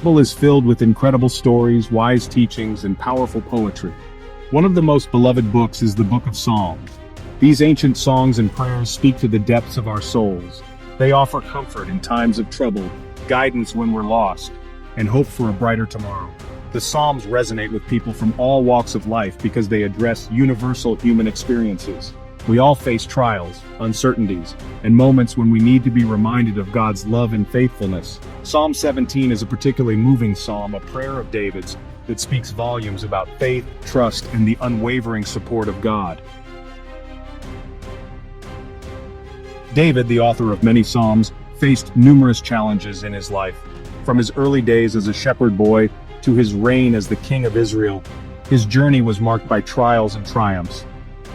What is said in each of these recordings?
Bible is filled with incredible stories, wise teachings, and powerful poetry. One of the most beloved books is the Book of Psalms. These ancient songs and prayers speak to the depths of our souls. They offer comfort in times of trouble, guidance when we're lost, and hope for a brighter tomorrow. The Psalms resonate with people from all walks of life because they address universal human experiences. We all face trials, uncertainties, and moments when we need to be reminded of God's love and faithfulness. Psalm 17 is a particularly moving psalm, a prayer of David's that speaks volumes about faith, trust, and the unwavering support of God. David, the author of many psalms, faced numerous challenges in his life. From his early days as a shepherd boy to his reign as the king of Israel, his journey was marked by trials and triumphs.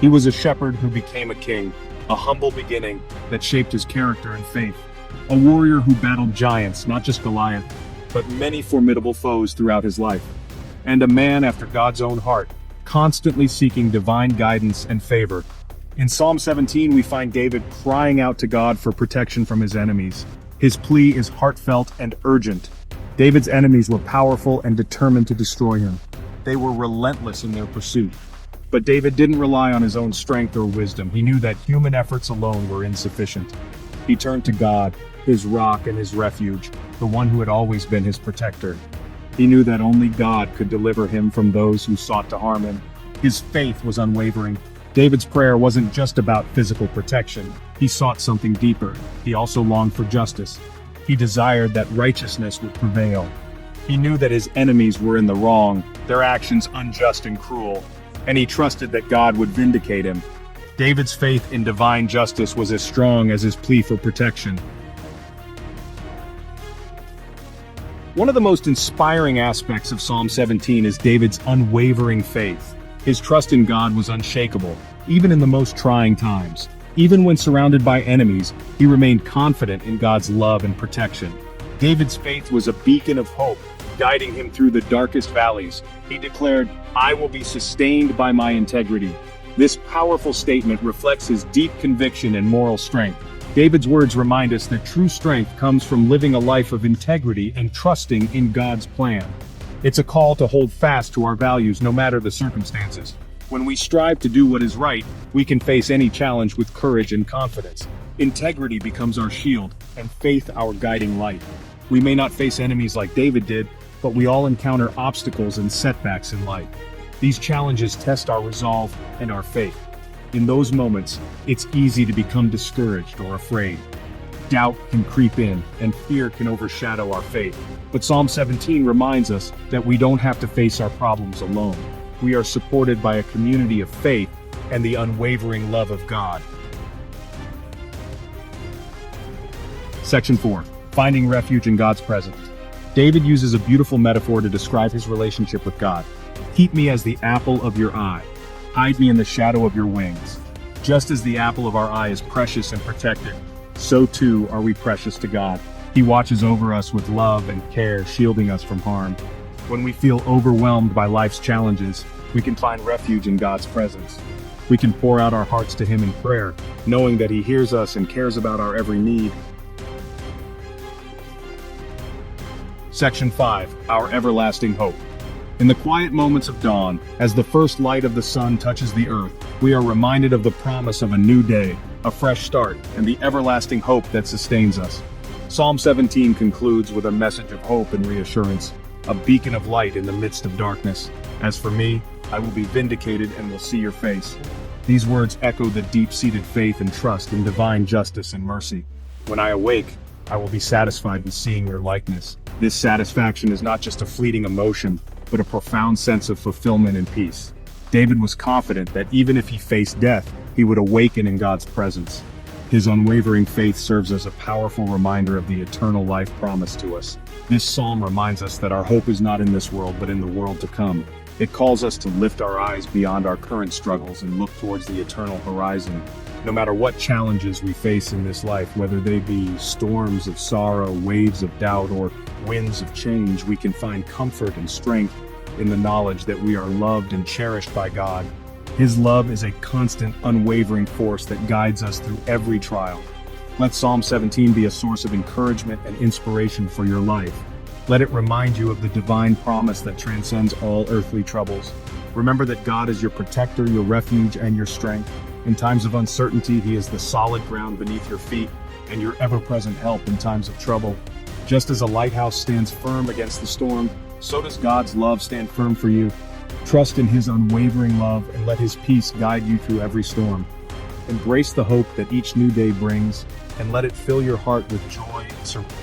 He was a shepherd who became a king, a humble beginning that shaped his character and faith. A warrior who battled giants, not just Goliath, but many formidable foes throughout his life. And a man after God's own heart, constantly seeking divine guidance and favor. In Psalm 17, we find David crying out to God for protection from his enemies. His plea is heartfelt and urgent. David's enemies were powerful and determined to destroy him. They were relentless in their pursuit. But David didn't rely on his own strength or wisdom. He knew that human efforts alone were insufficient. He turned to God, his rock and his refuge, the one who had always been his protector. He knew that only God could deliver him from those who sought to harm him. His faith was unwavering. David's prayer wasn't just about physical protection. He sought something deeper. He also longed for justice. He desired that righteousness would prevail. He knew that his enemies were in the wrong, their actions unjust and cruel, and he trusted that God would vindicate him. David's faith in divine justice was as strong as his plea for protection. One of the most inspiring aspects of Psalm 17 is David's unwavering faith. His trust in God was unshakable, even in the most trying times. Even when surrounded by enemies, he remained confident in God's love and protection. David's faith was a beacon of hope, guiding him through the darkest valleys. He declared, "I will be sustained by my integrity." This powerful statement reflects his deep conviction and moral strength. David's words remind us that true strength comes from living a life of integrity and trusting in God's plan. It's a call to hold fast to our values no matter the circumstances. When we strive to do what is right, we can face any challenge with courage and confidence. Integrity becomes our shield, and faith our guiding light. We may not face enemies like David did, but we all encounter obstacles and setbacks in life. These challenges test our resolve and our faith. In those moments, it's easy to become discouraged or afraid. Doubt can creep in, and fear can overshadow our faith. But Psalm 17 reminds us that we don't have to face our problems alone. We are supported by a community of faith and the unwavering love of God. Section 4. Finding refuge in God's presence. David uses a beautiful metaphor to describe his relationship with God. "Keep me as the apple of your eye. Hide me in the shadow of your wings." Just as the apple of our eye is precious and protected, so too are we precious to God. He watches over us with love and care, shielding us from harm. When we feel overwhelmed by life's challenges, we can find refuge in God's presence. We can pour out our hearts to Him in prayer, knowing that He hears us and cares about our every need. Section 5. Our everlasting hope. In the quiet moments of dawn, as the first light of the sun touches the earth, we are reminded of the promise of a new day, a fresh start, and the everlasting hope that sustains us. Psalm 17 concludes with a message of hope and reassurance, a beacon of light in the midst of darkness. "As for me, I will be vindicated and will see your face." These words echo the deep-seated faith and trust in divine justice and mercy. "When I awake, I will be satisfied with seeing your likeness." This satisfaction is not just a fleeting emotion, but a profound sense of fulfillment and peace. David was confident that even if he faced death, he would awaken in God's presence. His unwavering faith serves as a powerful reminder of the eternal life promised to us. This psalm reminds us that our hope is not in this world, but in the world to come. It calls us to lift our eyes beyond our current struggles and look towards the eternal horizon. No matter what challenges we face in this life, whether they be storms of sorrow, waves of doubt, or winds of change, we can find comfort and strength in the knowledge that we are loved and cherished by God. His love is a constant, unwavering force that guides us through every trial. Let Psalm 17 be a source of encouragement and inspiration for your life. Let it remind you of the divine promise that transcends all earthly troubles. Remember that God is your protector, your refuge, and your strength. In times of uncertainty, He is the solid ground beneath your feet and your ever-present help in times of trouble. Just as a lighthouse stands firm against the storm, so does God's love stand firm for you. Trust in His unwavering love and let His peace guide you through every storm. Embrace the hope that each new day brings and let it fill your heart with joy and serenity.